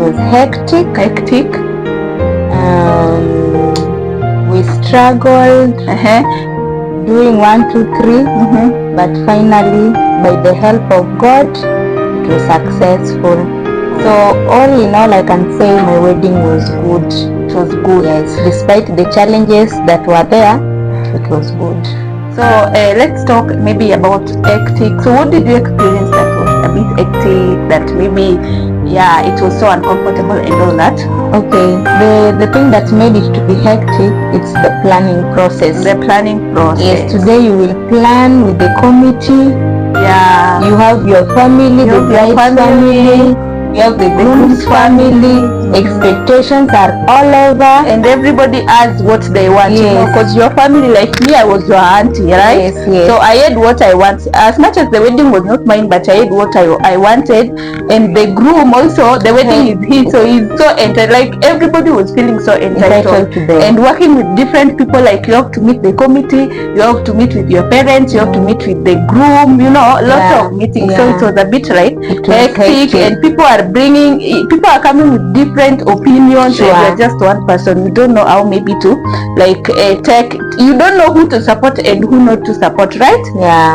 was hectic. We struggled doing 1, 2, 3, but finally, by the help of God, it was successful. So all in all, I can say my wedding was good. It was good. Yes, despite the challenges that were there, it was good. So let's talk maybe about hectic. So what did you experience that was a bit hectic, that maybe it was so uncomfortable and all that? Okay, the thing that made it to be hectic, it's the planning process. Yes, today you will plan with the committee. You have your family, the bride's family, you have the groom's family. Expectations are all over, and everybody adds what they want. Because your family, like me, I was your auntie, right? Yes. So I had what I want. As much as the wedding was not mine, but I had what I wanted. And the groom also, the wedding is his, so he's so entitled. Like everybody was feeling so entitled to them. And working with different people, like you have to meet the committee, you have to meet with your parents, you have to meet with the groom, lots of meetings. So it was a bit like hectic, and people are coming with different opinions. And you're just one person. You don't know how maybe to you don't know who to support and who not to support, right?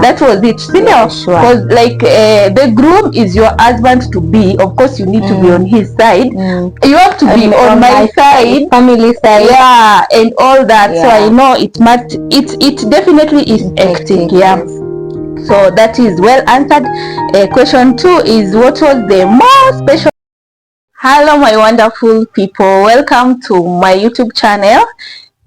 That was it. Because like the groom is your husband to be. Of course you need to be on his side. You have to be on my side, family side, and all that. So I know it definitely is hectic. So that is well answered. Question 2 is, what was the most special? Hello my wonderful people, welcome to my YouTube channel.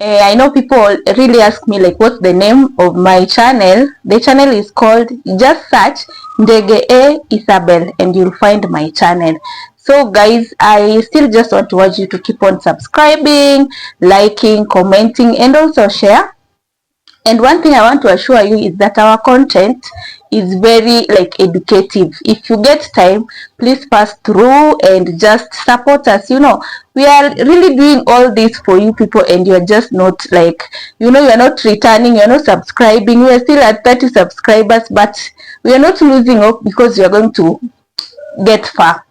I know people really ask me like what's the name of my channel. The channel is called, just search Ndege Isabel and you'll find my channel. So guys, I still just want to urge you to keep on subscribing, liking, commenting, and also share. And one thing I want to assure you is that our content is very educative. If you get time, please pass through and just support us. We are really doing all this for you people, and you're just not you're not returning, you're not subscribing. We are still at 30 subscribers, but we are not losing hope because you're going to get far.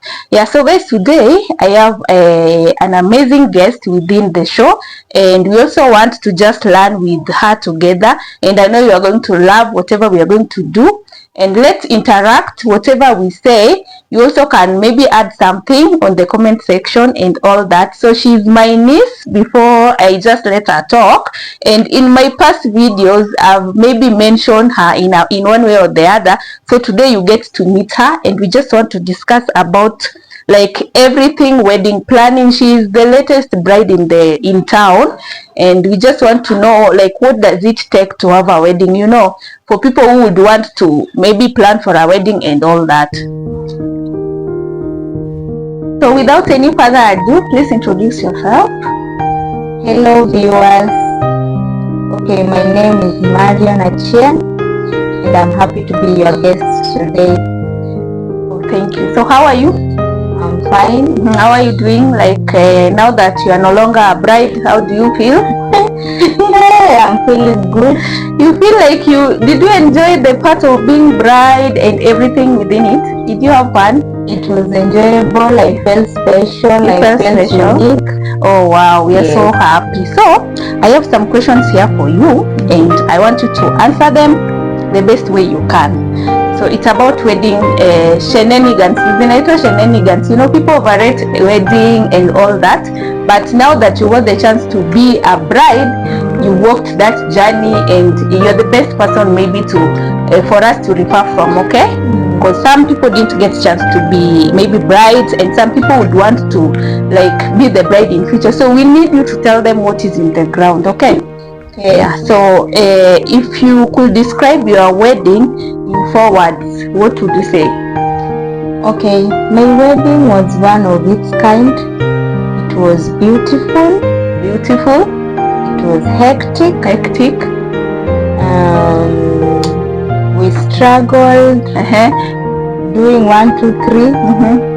So guys, today I have an amazing guest within the show, and we also want to just learn with her together, and I know you are going to love whatever we are going to do. And let's interact. Whatever we say, you also can maybe add something on the comment section and all that. So she's my niece, before I just let her talk, and in my past videos I've maybe mentioned her in one way or the other. So today you get to meet her, and we just want to discuss about everything wedding planning. She is the latest bride in town, and we just want to know what does it take to have a wedding, for people who would want to maybe plan for a wedding and all that. So without any further ado, please introduce yourself. Hello viewers. Okay, my name is Marion Achien, and I'm happy to be your guest today. Oh, thank you. So how are you? I'm fine. How are you doing? Now that you are no longer a bride, how do you feel? I'm feeling good. You feel did you enjoy the part of being bride and everything within it? Did you have fun? It was enjoyable. I felt special. I felt unique. Oh wow, we are so happy. So I have some questions here for you, and I want you to answer them the best way you can. So it's about wedding shenanigans. Shenanigans. People overrate wedding and all that. But now that you got the chance to be a bride, you walked that journey, and you're the best person maybe for us to refer from, okay? Because some people didn't get a chance to be maybe brides, and some people would want to be the bride in future. So we need you to tell them what is in the ground, okay? So if you could describe your wedding in 4 words, what would you say? Okay, my wedding was one of its kind. It was beautiful. It was hectic. We struggled doing 1, 2, 3,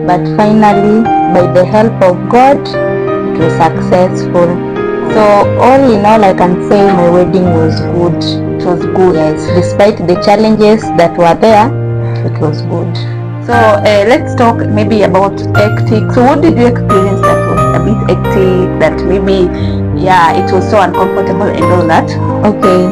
but finally, by the help of God, it was successful. So all in all, I can say my wedding was good. It was good. Yes, despite the challenges that were there, it was good. So let's talk maybe about hectic. So what did you experience that was a bit hectic, that maybe it was so uncomfortable and all that? Okay,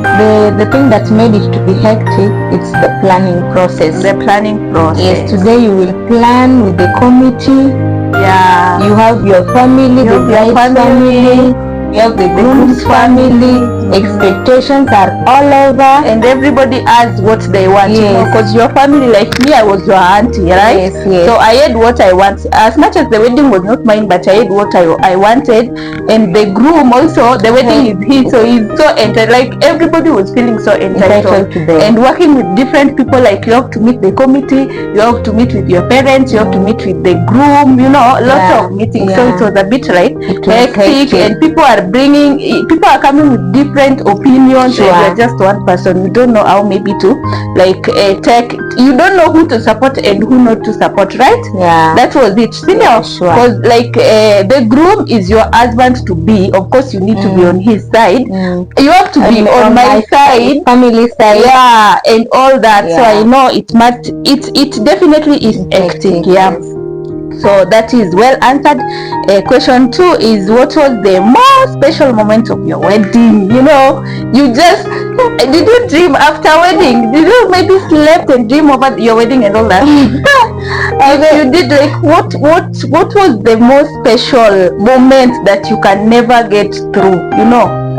the thing that made it to be hectic, it's the planning process. The planning process. Yes, today you will plan with the committee. Yeah. You have your family, the bride's family, you have the groom's family. Expectations are all over, and everybody has what they want. Yes. Because your family, like me, I was your auntie, right? Yes. So I had what I want. As much as the wedding was not mine, but I had what I wanted. And the groom also, the wedding is his, so he's so entitled. Like everybody was feeling so entitled. And working with different people, like you have to meet the committee, you have to meet with your parents, you have to meet with the groom, lots of meetings. So it was a bit like hectic, and people are coming with different opinions. And you're just one person. You don't know how maybe to you don't know who to support and who not to support, right? Yeah, that was it. Because the groom is your husband to be. Of course you need to be on his side. You have to be on my side, family side, and all that. So I know it definitely is hectic. So that is well answered. Question 2 is, what was the most special moment of your wedding? You just did you dream after wedding? Did you maybe slept and dream over your wedding and all that? If you did, like what was the most special moment that you can never get through?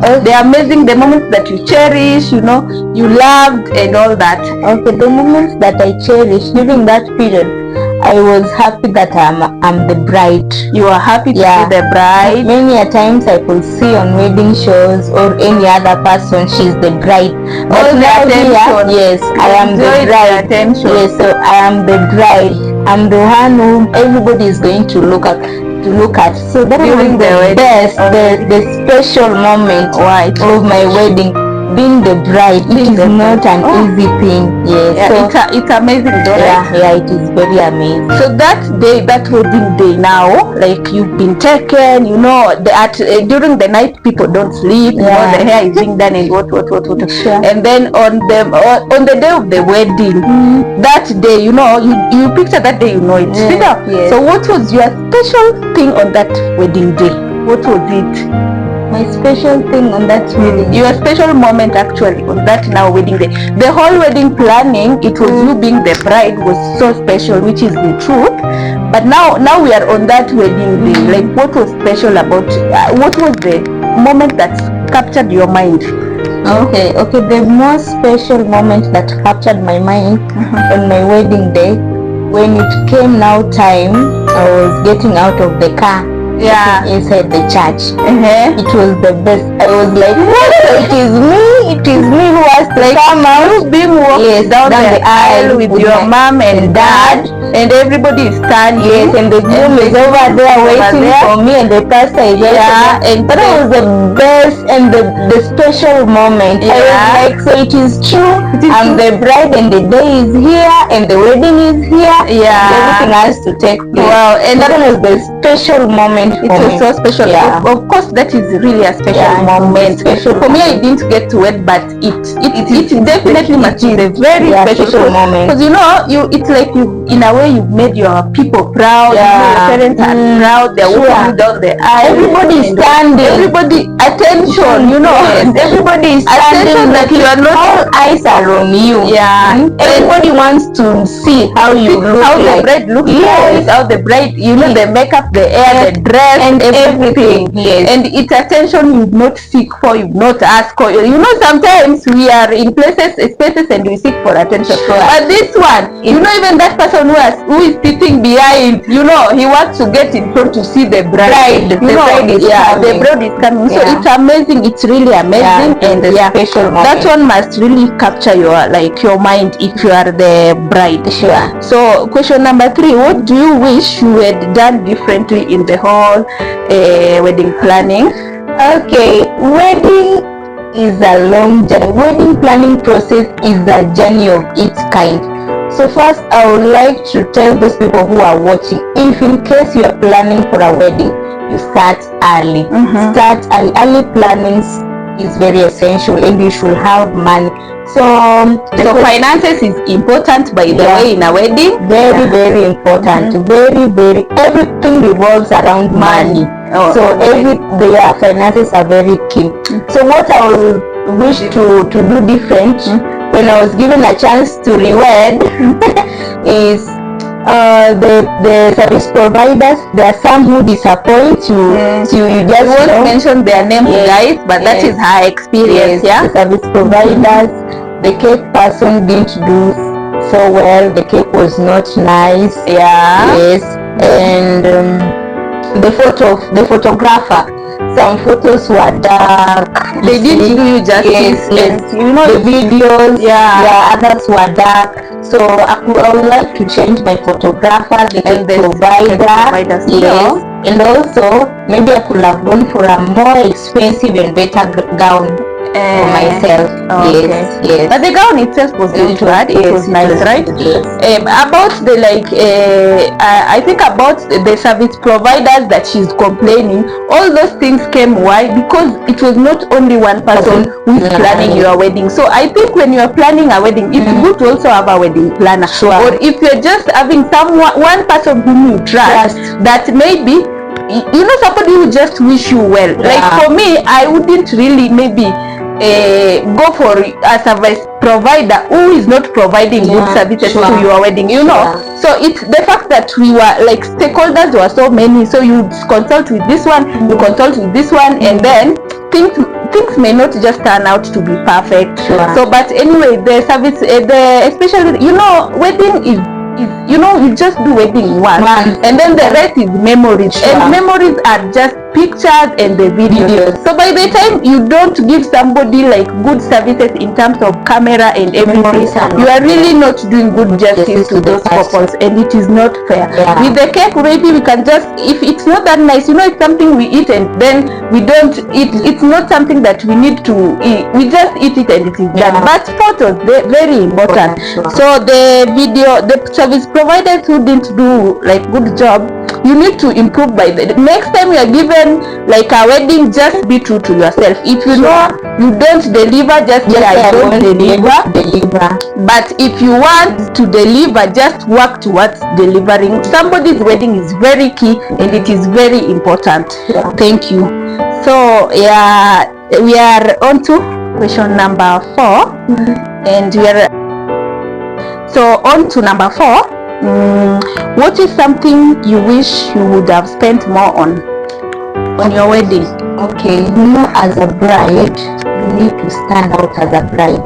The amazing, the moments that you cherish, you loved and all that. Okay, the moments that I cherish during that period, I was happy that I'm the bride. You are happy to be the bride. Many a times I could see on wedding shows or any other person, she's the bride. But now here, yes, I am the bride. Yes, so I am the bride. I'm the one who everybody is going to look at. So that was the best, the special moment of my wedding. Being the bride, it is not an easy thing. Yes, so it's amazing, though. It is very amazing. So that day, that wedding day, now, like you've been taken, during the night people don't sleep. The hair is being done and what. And then on the day of the wedding, that day, you picture that day, it. Yes. So what was your special thing on that wedding day? What was it? My special thing on that wedding, your special moment actually on that now wedding day. The whole wedding planning, it was you being the bride, was so special, which is the truth. But now we are on that wedding day. Like what was special about what was the moment that captured your mind? Okay, the most special moment that captured my mind on my wedding day, when it came now time, I was getting out of the car. Inside the church. It was the best. I was like, it is me who has to come out, being walked down the aisle with your mom and dad, and everybody is standing. And the groom is over there waiting for me, and the pastor is and that was the best and the special moment. I was like, so it is true. I'm the bride, and the day is here, and the wedding is here. Everything has to take place. Wow, and that was the special moment. It was so special. Of course, that is really a special moment. For me, I didn't get to it, but it definitely must be a very special moment. Because it's like in a way you've made your people proud. Your parents are proud. They're walking down the aisle. Everybody is standing. Everybody attention. Everybody is standing. That you are not. All eyes are on you. Everybody wants to see how you look. How the bride looks. How the bride. The makeup, the hair, the dress. And everything. And it's attention you've not seek for, you've not asked for. Sometimes we are in spaces and we seek for attention. But this one, even that person who is sitting behind, he wants to get in front to see the bride. The bride is coming. So it's amazing. It's really amazing, and special moment. That one must really capture your mind if you are the bride. So question number 3, what do you wish you had done differently in the whole wedding planning? Okay, wedding is a long journey. Wedding planning process is a journey of its kind. So first, I would like to tell those people who are watching, if in case you are planning for a wedding, you start early. Start early. Early plannings is very essential, and you should have money. So finances is important, by the way, in a wedding. Very, very important. Very, everything revolves around money. Finances are very key. So what I would wish to do different when I was given a chance to rewed is the service providers. There are some who disappoint you. You just won't mention their names, guys, but that is her experience. The service providers, the cake person didn't do so well. The cake was not nice. And the photographer, some photos were dark. They didn't do you justice. And the videos, others were dark. So I would like to change my photographer, the provider. And also maybe I could have gone for a more expensive and better gown for myself. Yes. But the gown itself was not bad. It was nice, right? About the I think about the service providers that she's complaining, all those things came why? Because it was not only one person who is planning your wedding. So I think when you are planning a wedding, it's good to also have a wedding planner. Or if you're just having one person whom you trust, that maybe somebody who just wish you well. Like for me, I wouldn't really maybe go for a service provider who is not providing good services to your wedding, So it's the fact that we were like stakeholders were so many, so you consult with this one, you consult with this one, and then things may not just turn out to be perfect. So but anyway, the service especially wedding is you just do wedding once, and then the rest is memories, and memories are just pictures and the videos. So by the time you don't give somebody like good services in terms of camera and everything, you are really not doing good justice to those couples, and it is not fair. With the cake, maybe we can just, if it's not that nice, it's something we eat and then we don't eat. It's not something that we need to eat. We just eat it and it is done. But photos, they're very important. So the service providers who didn't do like good job, you need to improve. By the next time you are given like a wedding, just be true to yourself. If you know you don't deliver, just say I don't deliver. But if you want to deliver, just work towards delivering. Somebody's wedding is very key and it is very important. Thank you. So we are on to question number 4, and we are on to number 4. What is something you wish you would have spent more on your wedding? Okay, as a bride, you need to stand out as a bride.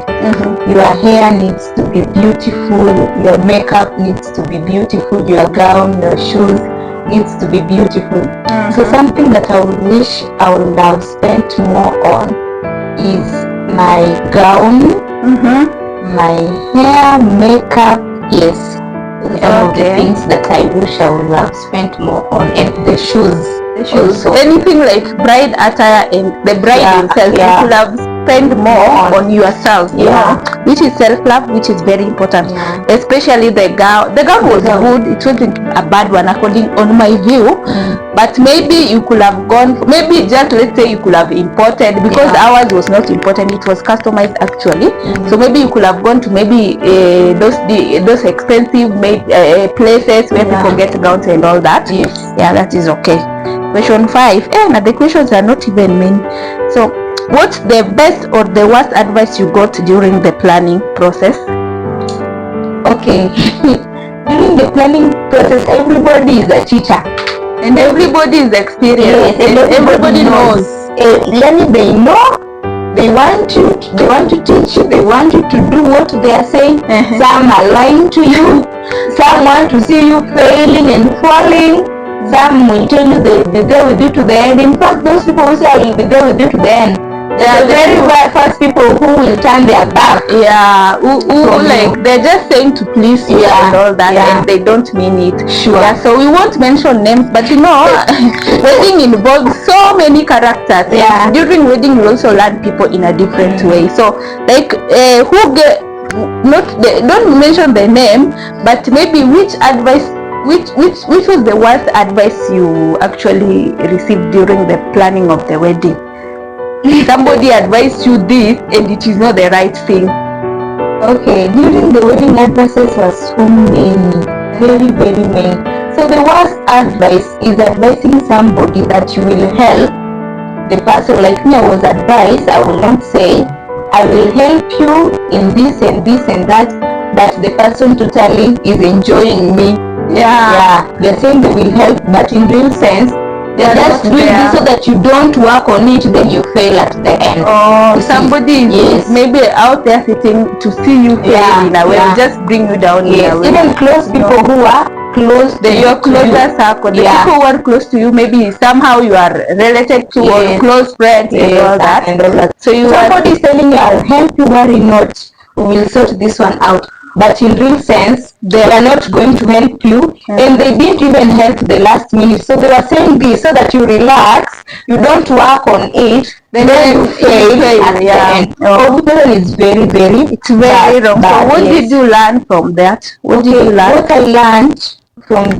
Your hair needs to be beautiful, your makeup needs to be beautiful, your gown, your shoes needs to be beautiful. So something that I would wish I would have spent more on is my gown, my hair, makeup, some of the things that I wish I would have spent more on, and the shoes. Also. Anything like bride attire and the bride himself, you could have spent more on yourself, which is self-love, which is very important. Especially the gown. The gown was good. It wasn't a bad one according on my view, but maybe you could have gone, maybe just let's say you could have imported, because ours was not imported, it was customized actually. So maybe you could have gone to maybe those expensive made places where people get gowns and all that. That is okay. Question 5. Now the questions are not even many. So what's the best or the worst advice you got during the planning process? Okay. During the planning process, everybody is a teacher and everybody is experienced, and everybody knows. They know. They want to teach you. They want you to do what they are saying. Some are lying to you. Some want to see you failing and falling. Some will tell you they'll be there with you to the end. In fact, those people who say I will be there with you to the end, they are the very first people who will turn their back. Who like they're just saying to please you and all that, and they don't mean it. So we won't mention names, but wedding involves so many characters. During wedding, you also learn people in a different way. So like don't mention the name, but maybe which was the worst advice you actually received during the planning of the wedding? somebody advised you this and it is not the right thing? Okay, during the wedding advices was so many, very, very many. So the worst advice is advising somebody that you will help the person. Like me, I was advised, I will not say, I will help you in this and this and that, but the person totally is enjoying me. Yeah, they're saying they will help, but in real sense, they're just doing this so that you don't work on it, then you fail at the end. Oh, somebody is maybe out there sitting to see you fail in a way, just bring you down in a way. Even close people who are close to your closer circle, the people who are close to you, maybe somehow you are related to or close friends and all that. So somebody is telling you, I'll help you, worry not, we will sort this one out. But in real sense, they are not going to help you, and they didn't even help the last minute. So they were saying this so that you relax, you don't work on it, then you fail at the end. It's very, very, it's very wrong. So what did you learn from that? What I learned from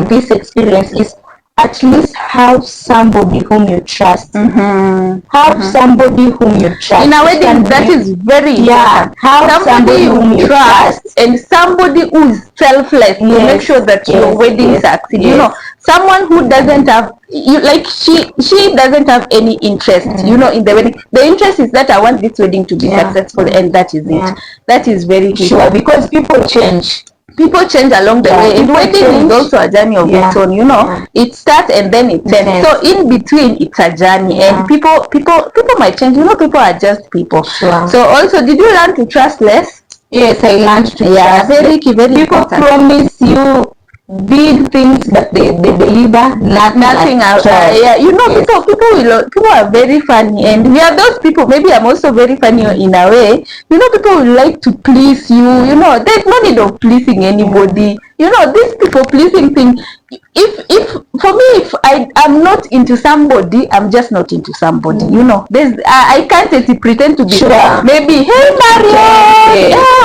this experience is at least have somebody whom you trust. Have somebody whom you trust. In a wedding, that is very important. Have somebody whom you trust and somebody who is selfless to make sure that your wedding succeeds. You know, someone who doesn't have she doesn't have any interest, you know, in the wedding. The interest is that I want this wedding to be successful, and that is it. That is very sure, because people change. People change along the way, and wedding is also a journey of its own, you know. It starts and then it ends. So in between, it's a journey, and people might change. You know, people are just people. Sure. So also, did you learn to trust less? Yes, I learned to trust. Very people important. Promise you big things, but they deliver nothing else. You know, people are very funny, and we are those people. Maybe I'm also very funny in a way. You know, people will like to please you. You know, there's no need of pleasing anybody. You know, this people pleasing thing. If for me, if I'm not into somebody, I'm just not into somebody. You know, I can't pretend to be. Maybe, hey Mario,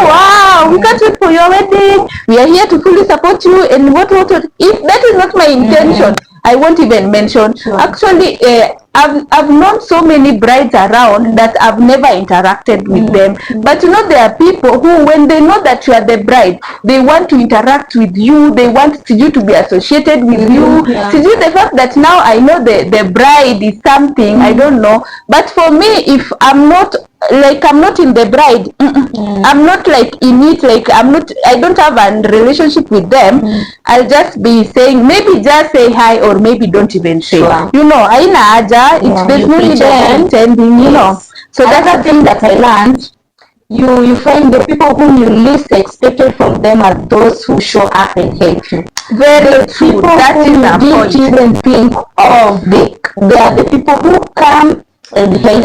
wow, we can't wait for your wedding. We are here to fully support you, and what. If that is not my intention, I won't even mention. Actually, I've known so many brides around that I've never interacted with them. But you know, there are people who, when they know that you are the bride, they want to interact with you. They want you to be associated with you. The fact that now I know the bride is something, I don't know. But for me, if I'm not in the bride, I'm not like in it, like I don't have a relationship with them. I'll just be saying, maybe just say hi, or maybe don't even say. You know, aina aja, there's no need of pretending, you know. So that's the thing that I learned. You find the people whom you least expected from them are those who show up and help you. Very true. That is the point. You didn't even think of. They are the people who come and help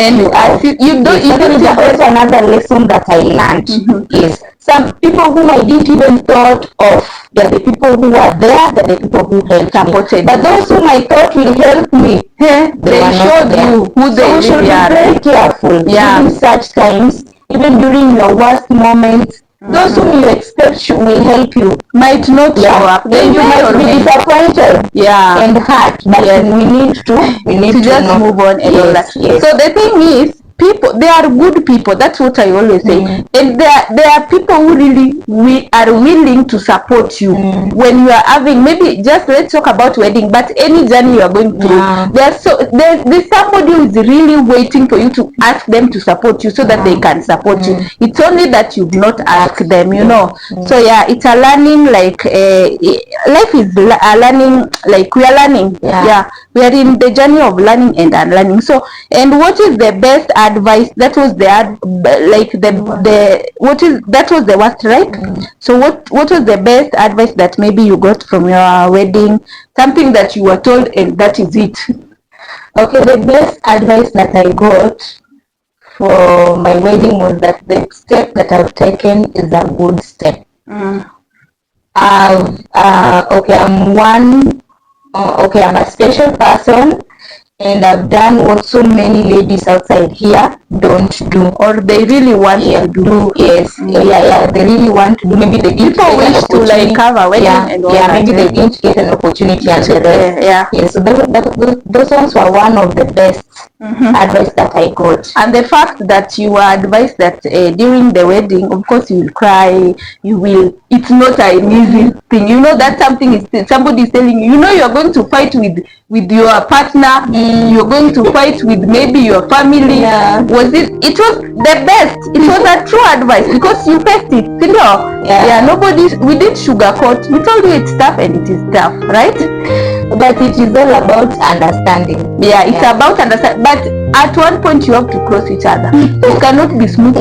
you. You don't even. Also another lesson that I learned is some people whom I didn't even thought of. They're the people who are there. They're the people who help me. But those whom I thought will help me, they showed you who they really are. So we should be very careful during such times. Even during your worst moments, those whom you expect will help you might not show up. Then you might be disappointed and hurt. But we need to just move on and all that. So the thing is, people, they are good people. That's what I always say. And there are people who really are willing to support you when you are having, maybe just let's talk about wedding, but any journey you are going through. There's somebody who is really waiting for you to ask them to support you so that they can support you. It's only that you've not asked them, you know. So yeah, it's a learning, like life is a learning, like we are learning. We are in the journey of learning and unlearning. So, and what is the best advice? That was that was the worst, right? So what was the best advice that maybe you got from your wedding? Something that you were told and that is it. Okay, the best advice that I got for my wedding was that the step that I've taken is a good step. I'm a special person, and I've done what so many ladies outside here don't do, or they really want to do. Yes, they really want to do. Maybe they didn't people wish to like have a wedding and all that. Maybe they didn't get an opportunity and the rest. So those ones were one of the best advice that I got. And the fact that you were advised that during the wedding, of course you will cry, it's not an easy thing, you know, that something is somebody is telling you, you know, you're going to fight with your partner, you're going to fight with maybe your family. It was the best, it was a true advice because you faced it, you know. We didn't sugarcoat, we told you it's tough and it is tough, right? But it is all about understanding. It's about understanding, but at one point you have to cross each other. You cannot be smooth.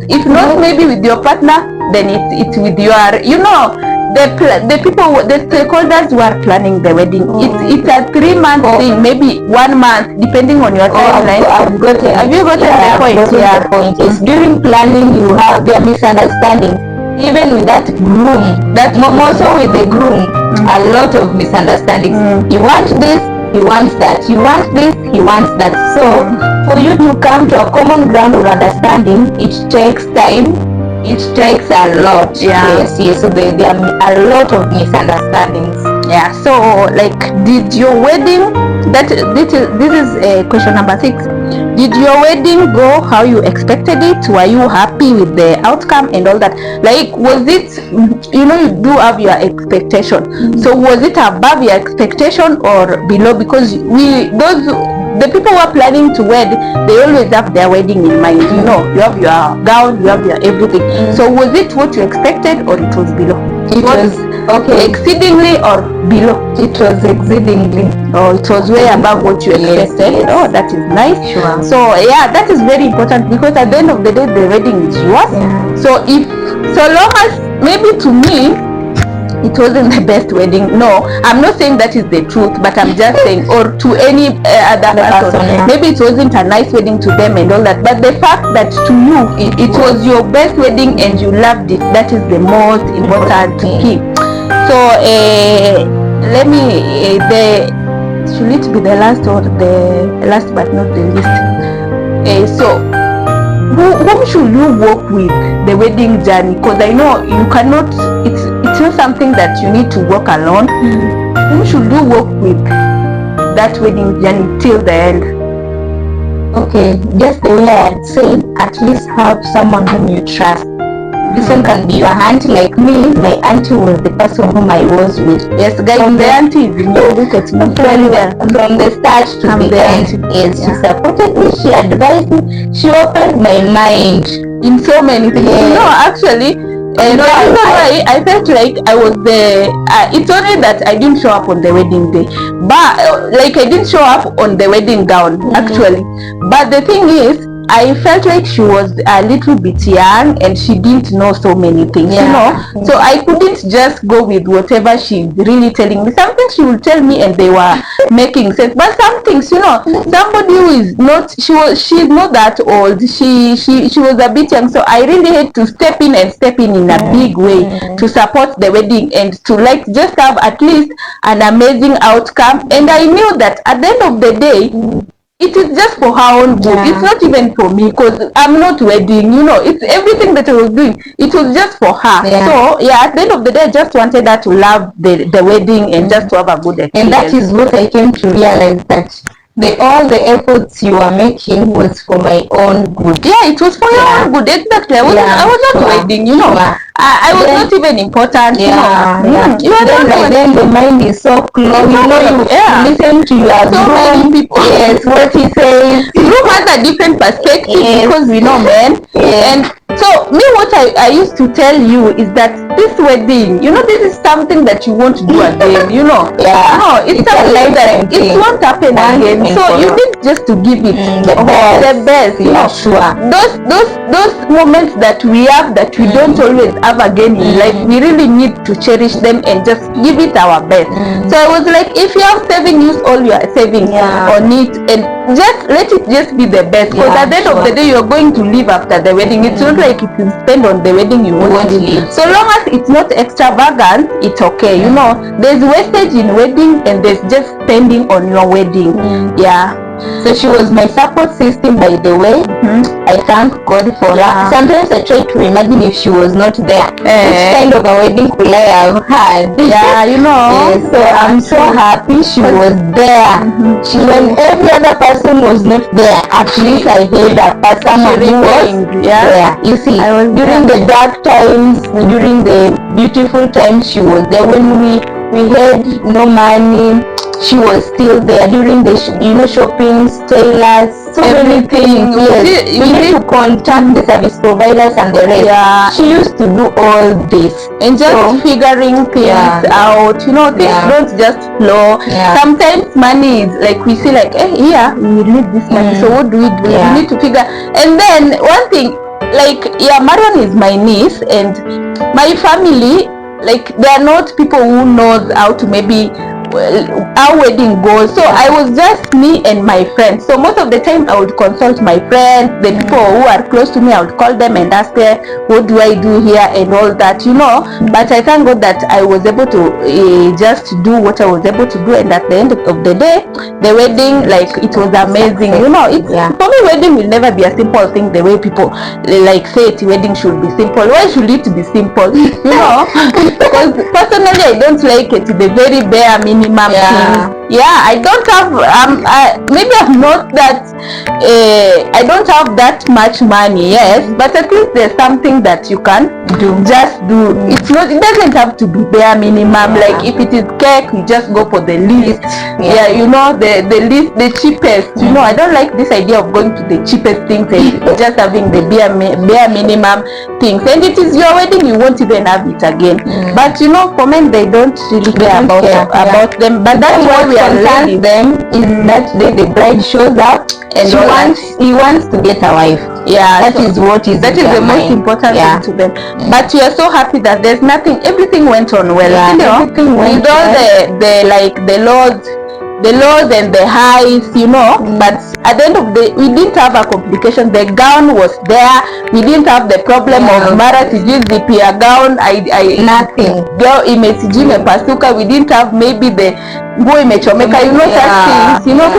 If not maybe with your partner, then it's with your, you know, the people, the stakeholders who are planning the wedding. It's a 3-month thing, maybe 1 month, depending on your timeline. Have you gotten the point? Yes. During planning, you have their misunderstanding. Even with that groom, that more so with the groom, a lot of misunderstandings. You want this, he wants that. You want this, he wants that. So for you to come to a common ground of understanding, it takes time. It takes a lot. Yes. So there are a lot of misunderstandings. So like, did your wedding, this is question number 6, did your wedding go how you expected it? Were you happy with the outcome and all that? Like, was it, you know, you do have your expectation, so was it above your expectation or below? Because the people who are planning to wed, they always have their wedding in mind, you know, you have your gown, you have your everything. So was it what you expected or it was below? It was exceedingly or below? It was exceedingly. It was way above what you expected. That is nice. Sure. So that is very important, because at the end of the day the wedding is yours. So long as, maybe to me it wasn't the best wedding, no, I'm not saying that is the truth, but I'm just saying, or to any other person, maybe it wasn't a nice wedding to them and all that, but the fact that to you it was your best wedding and you loved it, that is the most important key. So let me should it be the last or the last but not the least? So whom should you walk with the wedding journey? Because I know you cannot, it's not something that you need to walk alone. Whom should you walk with that wedding journey till the end? Okay, just the way I'd say, at least have someone whom you trust. This one can be your auntie. Like me, my auntie was the person whom I was with. Yes, guys, the auntie is in your look at me very well. From the start to the end. Yes, she supported me, she advised me, she opened my mind in so many things. You know, actually, I felt like I was the it's only that I didn't show up on the wedding day, but like I didn't show up on the wedding gown actually. But the thing is, I felt like she was a little bit young and she didn't know so many things, you know. So I couldn't just go with whatever she's really telling me. Some things she would tell me and they were making sense, but some things, you know, somebody who is not, she's not that old, she was a bit young. So I really had to step in in a big way to support the wedding and to like just have at least an amazing outcome. And I knew that at the end of the day, it is just for her own good. It's not even for me, because I'm not wedding, you know. It's everything that I was doing, it was just for her. So at the end of the day, I just wanted her to love the wedding and just to have a good experience. And that is what I came to realize, that all the efforts you were making was for my own good. It was for your own good. Exactly. I was not wedding, you know. I was not even important, you know. You are then the mind is so close, you know, you listen to your so many people. Yes, what he says. Group has a different perspective because we know men. And so me, what I used to tell you is that this wedding, you know, this is something that you won't do again, you know. No, it's something that it won't happen again. So you need just to give it the best. You know, those moments that we have that we don't always have again in life, we really need to cherish them and just give it our best. So I was like, if you have saving, use all your savings on it and just let it just be the best, because at the end of the day you're going to live after the wedding. It's not like if you spend on the wedding you won't live. So long as it's not extravagant, it's okay, you know. There's wastage in wedding and there's just spending on your wedding. So she was my support system, by the way. I thank God for her. Sometimes I try to imagine if she was not there, which kind of a wedding could I have had? Yeah, you know. So I'm so happy she was there. When every other person was not there, at least I heard a person who was there. You see, during the dark times, during the beautiful times, she was there. When we had no money, she was still there. During the shopping, tailors, so many things. Yes, we need to contact the service providers and the rest. Yeah, she used to do all this and just figuring things out. You know, things don't just flow. Sometimes money is like, we see like, hey, here we need this money, so what do we do? We need to figure. And then one thing, like, Marion is my niece, and my family, like, they are not people who knows how to maybe our wedding goes. So I was just me and my friends. So most of the time I would consult my friends, the people who are close to me. I would call them and ask them, what do I do here and all that, you know. But I thank God that I was able to just do what I was able to do, and at the end of the day, the wedding, like, it was amazing. You know, it's for me, wedding will never be a simple thing the way people like say it. Wedding should be simple. Why should it be simple? You know, because personally I don't like it to the very bare minimum things. I don't have maybe I'm not that I don't have that much money, yes, but at least there's something that you can just do. It's not, it doesn't have to be bare minimum. Like, if it is cake, we just go for the least. You know, the least, the cheapest. You know, I don't like this idea of going to the cheapest things and just having the bare minimum things. And it is your wedding, you won't even have it again. But you know, for men, they don't really care about them. But that's why we are learning them, is that day the bride shows up and he wants to get a wife. That is what is the most important thing to them. But we are so happy that there's nothing, everything went on well. Everything went with all the lows and the highs, you know. But at the end of the day, we didn't have a complication. The gown was there. We didn't have the problem of Mara sijui zipia gown. Nothing. Girl imesijui imepasuka. We didn't have maybe the nguo imechomeka. You know, such things. You know,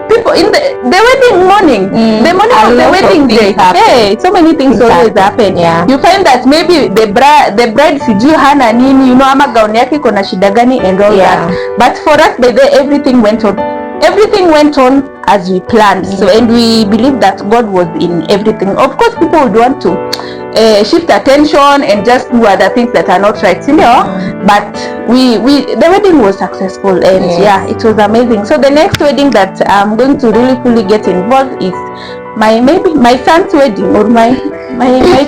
people in the wedding morning, the morning of the wedding day, hey, so many things always happen. You find that maybe the bride sijui hana nini, you know, ama gown yake iko na shida gani and all that. But for us, by the everything went on as we planned. So, and we believe that God was in everything. Of course, people would want to shift attention and just do other things that are not right, you know. But the wedding was successful, and it was amazing. So the next wedding that I'm going to really fully get involved is my son's wedding, or my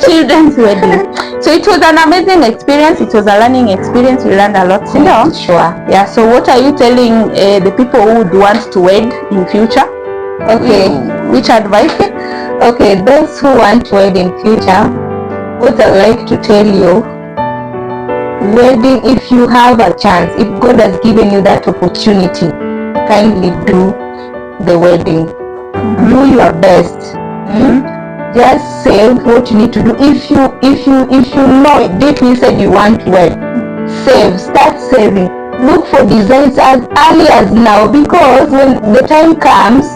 children's wedding. So it was an amazing experience. It was a learning experience. We learned a lot, you know. Sure. So what are you telling the people who would want to wed in future? Okay. Which advice? Okay, those who want to wed in future, what I'd like to tell you, wedding, if you have a chance, if God has given you that opportunity, kindly do the wedding. Do your best. Just save what you need to do. If you know deep inside you want to wed, start saving. Look for designs as early as now, because when the time comes,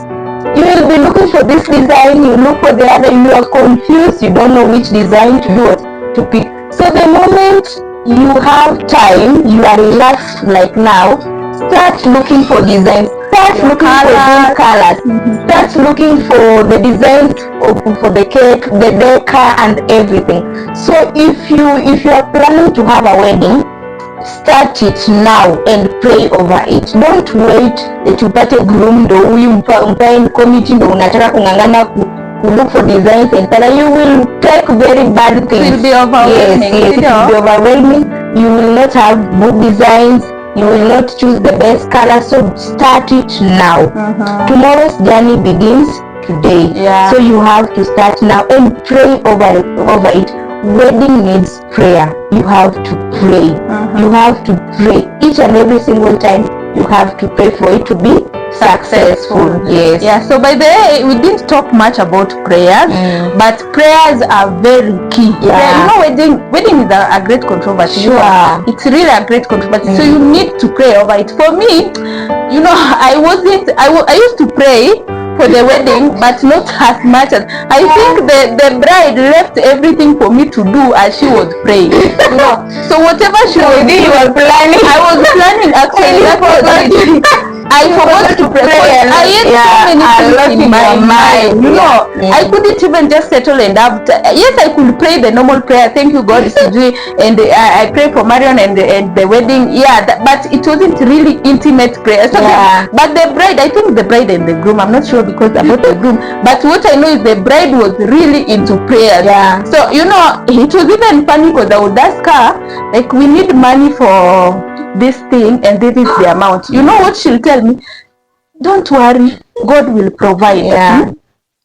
you will be looking for this design, you look for the other, you are confused, you don't know which design to do, to pick. So the moment you have time, you are relaxed like now, start looking for designs, start looking for the colors, start looking for the designs for the cake, the decor and everything. So if you are planning to have a wedding, start it now and pray over it. Don't wait that upate groom ndo huyu mpae committee ndo unataka kungangana look for designs and color. You will take very bad things. It will be overwhelming. Yes, it will be overwhelming. You will not have good designs. You will not choose the best color. So start it now. Tomorrow's journey begins today. So you have to start now and pray over it. Wedding needs prayer. You have to pray. You have to pray each and every single time. You have to pray for it to be successful. Yes. So by the way, we didn't talk much about prayers, but prayers are very key. Prayer, you know, wedding is a great controversy. It's really a great controversy. So you need to pray over it. For me, you know, I used to pray for the wedding, but not as much as I think the bride left everything for me to do as she was praying. You know, so whatever she was doing, you were planning. I was planning actually. That was it. I forgot to pray. I had so many things in my mind. You know, I couldn't even just settle and have. Yes, I could pray the normal prayer. Thank you, God, and I pray for Marion and the wedding. Yeah, but it wasn't really intimate prayer. So but the bride, I think the bride and the groom. I'm not sure because about the groom. But what I know is the bride was really into prayer. Yeah. So you know, it was even funny because I would ask her, like, we need money for this thing and this is the amount. You know what she'll tell me? Don't worry, God will provide. Yeah.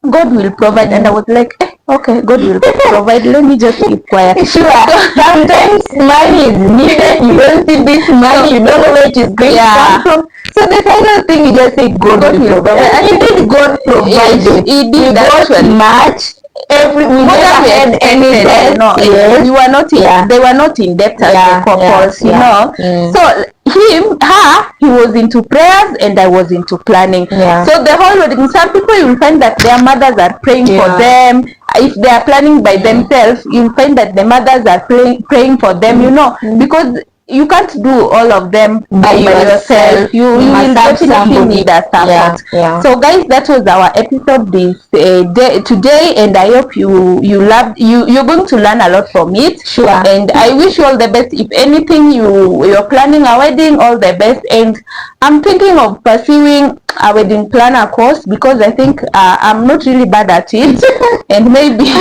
God will provide. And I was like, okay, God will provide. Let me just keep quiet. Sure. Sometimes money is needed. You don't see this money. You don't know where it is going to come from. So the final thing you just say, God will provide. And indeed, God provided. He did actually. Much. We never had any debt. No, we were not in, they were not in debt as the couples, you know. So he was into prayers and I was into planning. So the whole wedding, some people you will find that their mothers are praying for them. If they are planning by themselves, you'll find that the mothers are praying for them, you know, because you can't do all of them by yourself. You will definitely need a support. So guys, that was our episode this day today, and I hope you're going to learn a lot from it. Sure. And I wish you all the best. If anything you're planning a wedding, all the best. And I'm thinking of pursuing a wedding planner course because I think I'm not really bad at it and maybe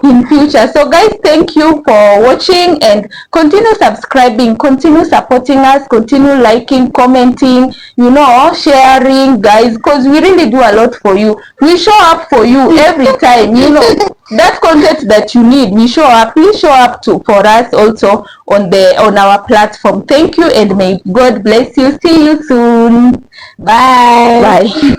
in future. So guys, thank you for watching and continue subscribing, continue supporting us, continue liking, commenting, you know, sharing, guys, because we really do a lot for you. We show up for you every time, you know. That content that you need, we show up. Please show up for us also on our platform. Thank you and may God bless you. See you soon. Bye.